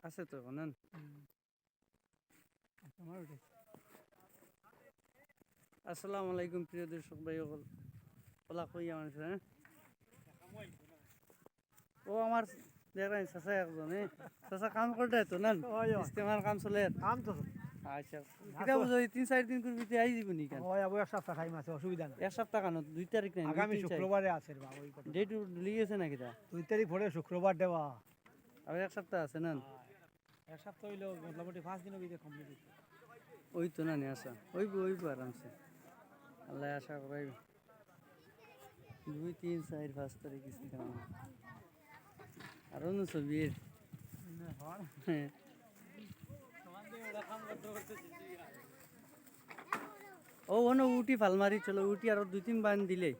আছে তো কোন আসসালামু আলাইকুম প্রিয় দর্শক ভাই সকল ওলা কই আমার হ্যাঁ ও আমার দেখেন চাচা একজন চাচা কাম করতে তো না ইস্তেমার কাম চলে কাম তো আচ্ছা কিটা বুঝো 3-4 দিন করবি আই দিব নি কেন হয় আবার এক সপ্তাহ টাইম আছে অসুবিধা নাই এক সপ্তাহ কেন 2 তারিখ নাই আগামী শুক্রবারে আছে রে বাবা ওই কথা ডেট লিয়েছে না কিটা 2 তারিখ পরে শুক্রবার দেওয়া আর এক সপ্তাহ আছে না এক সপ্তাহ হইলো মোটামুটি 5 দিনের ভিতরে কমপ্লিট হইছে ওই তো না নি আশা ওইব আরামসে আল্লাহ আশা করাই 2-3-4-5 তারিখ ইস্তেমা আর অন্য ছবির ও ওনো উটি ফালমারি চলো উটি আর 2-3 বান দিলে